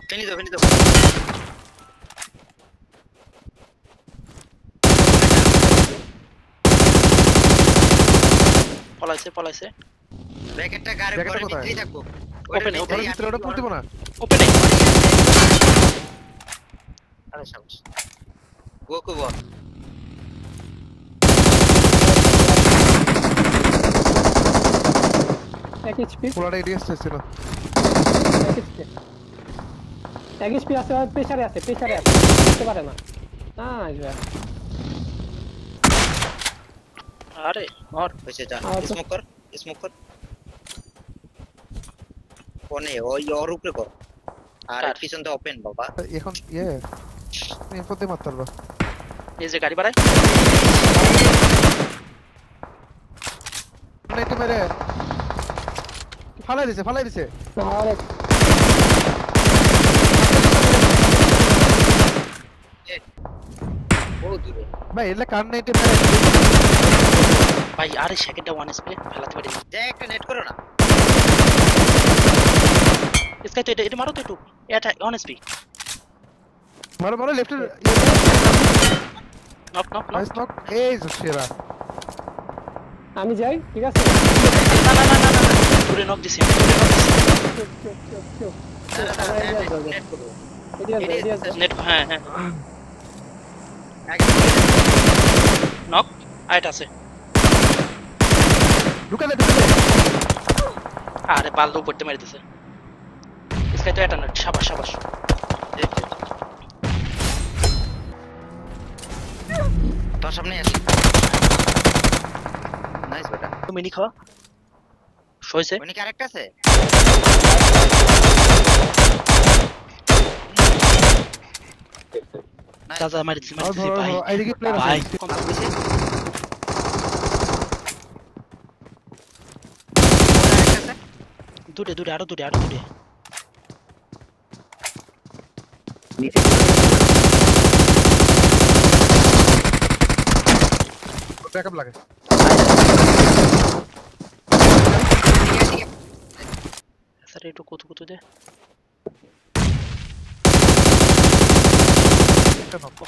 ফেনি দাও পলাইছে ব্যাকেটটা গাড়ি ঘরের ভিতরেই থাকবো ওপেনে ভিতরে ওটা পুল দিব না ওপেনে আরে শাবাশ গোকু বল এক এইচপি পুরোটা এডিএস ছিল এক এইচপি আছে প্রেসারে আছে করতে পারে না নাইস ভাই আরে और হইছে যা স্মোক কর কোনে ওই ওর উপরে কর আর পিছনটা ওপেন বাবা এখন এফতে মারতাল বা এই যে গাড়ি বাড়ায় নেটে মেরে ফালাই দিছে আরে ও দূরে ভাই এলে কার নেটে মেরে ভাই আরে সেকেন্ডটা 1 স্প্রে ফেলাতে পারি যে একটা নেট করো না इसका तो এটা মারো তো একটু এটা 1 স্পি মারো লেফট নক নাইস নক এই জোশেরা আমি যাই ঠিক আছে না পুরো নক দিছি নেট হ্যাঁ নক আইট আছে ঢুকে দে আরে বালু পড়তে মেরে দিছে इसका तो এটা না শাবাশ তোর সামনে আসি নাইস বেটা তুমি নি খাও শোইছে ওনি কি আরেকটা আছে দাদা মারি দিছি ভাই আইডিকে প্লেয়ার আছে ভাই কম দিছে দূরে আরো দূরে নিচে ব্যাকআপ লাগে স্যার একটু কত দে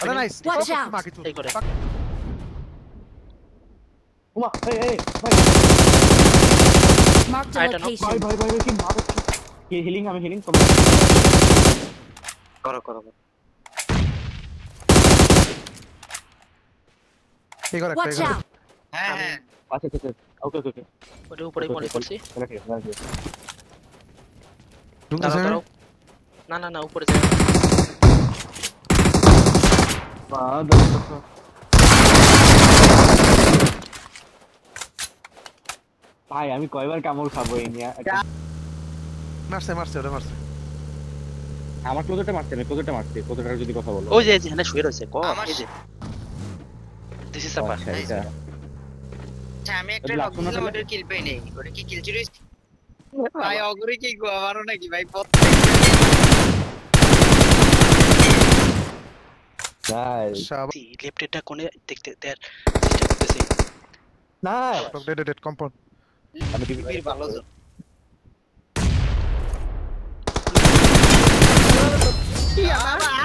আরে নাইস মাকে চুপ এই করে ওমা এই ভাই মার্ক দ্য লোকেশন ভাই কি মারো কি হিলিং আমি হিলিং করব করো এই করে ওয়াচ আউট হ্যাঁ আচ্ছা ওকে ওটা উপরে মনে করছি দাঁড়াও না উপরে যাও ভাই আমি কয়বার কামড় খাবো এই নিয়ে মারছে আমার ক্লোজারটা মারছে ক্লোজারটা যদি কথা বলো ওই যে এখানে শুয়ে রয়েছে এই যে দিস ইজ সাপা আচ্ছা আমি একটা নক কিল পাই নেই ওটা কি কিল ছিল ভাই অগরি কি গো আমারও নাকি ভাই শাবাশ লেফটেরটা কোণে দেখতে দেয়ার চেষ্টা করতেছি না ডেড কম্পাউন্ড আমি টিভি ভালো তো বাবা